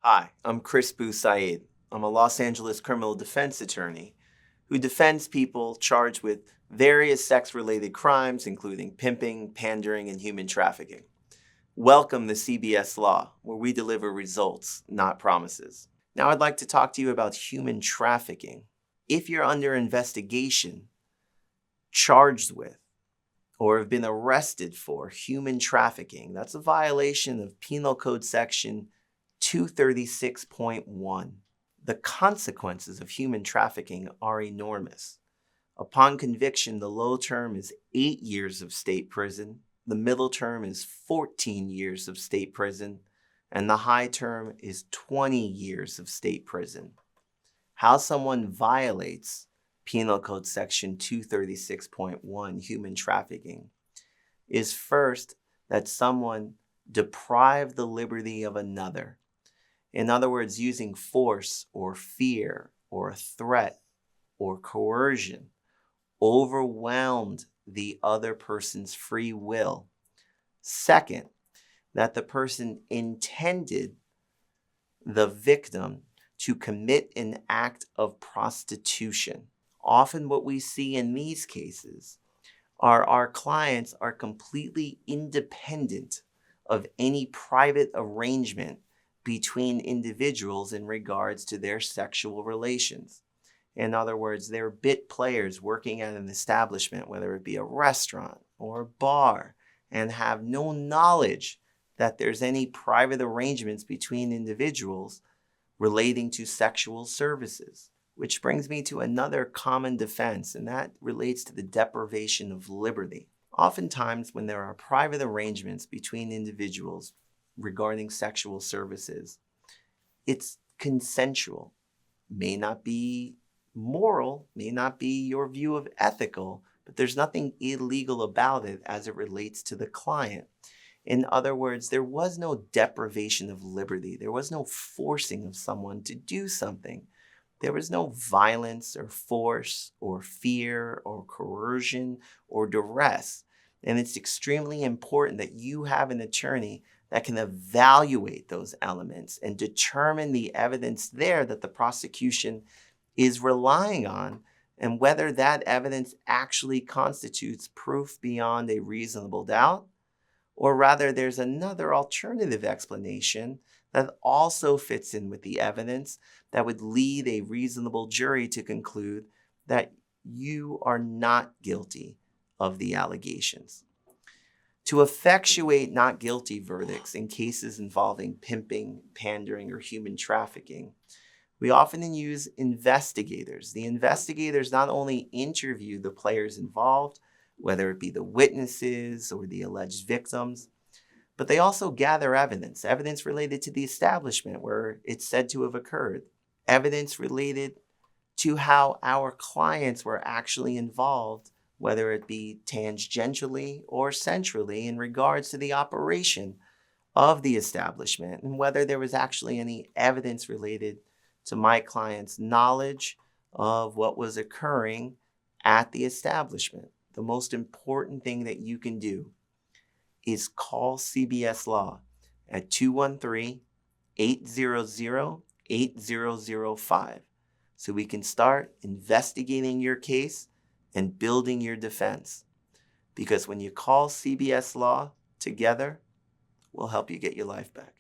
Hi, I'm Chris Bou Saeed. I'm a Los Angeles criminal defense attorney who defends people charged with various sex-related crimes, including pimping, pandering, and human trafficking. Welcome to CBS Law, where we deliver results, not promises. Now I'd like to talk to you about human trafficking. If you're under investigation, charged with, or have been arrested for human trafficking, that's a violation of Penal Code Section 236.1. The consequences of human trafficking are enormous. Upon conviction, the low term is 8 years of state prison, the middle term is 14 years of state prison, and the high term is 20 years of state prison. How someone violates Penal Code Section 236.1, human trafficking, is first that someone deprive the liberty of another. In other words, using force or fear or a threat or coercion overwhelmed the other person's free will. Second, that the person intended the victim to commit an act of prostitution. Often what we see in these cases are our clients are completely independent of any private arrangement between individuals in regards to their sexual relations. In other words, they're bit players working at an establishment, whether it be a restaurant or a bar, and have no knowledge that there's any private arrangements between individuals relating to sexual services. Which brings me to another common defense, and that relates to the deprivation of liberty. Oftentimes, when there are private arrangements between individuals regarding sexual services, it's consensual. May not be moral, may not be your view of ethical, but there's nothing illegal about it as it relates to the client. In other words, there was no deprivation of liberty. There was no forcing of someone to do something. There was no violence or force or fear or coercion or duress. And it's extremely important that you have an attorney that can evaluate those elements and determine the evidence there that the prosecution is relying on and whether that evidence actually constitutes proof beyond a reasonable doubt, or rather there's another alternative explanation that also fits in with the evidence that would lead a reasonable jury to conclude that you are not guilty of the allegations. To effectuate not guilty verdicts in cases involving pimping, pandering, or human trafficking, we often use investigators. The investigators not only interview the players involved, whether it be the witnesses or the alleged victims, but they also gather evidence related to the establishment where it's said to have occurred, evidence related to how our clients were actually involved, whether it be tangentially or centrally in regards to the operation of the establishment, and whether there was actually any evidence related to my client's knowledge of what was occurring at the establishment. The most important thing that you can do is call CBS Law at 213-800-8005 so we can start investigating your case and building your defense. Because when you call CBS Law together, we'll help you get your life back.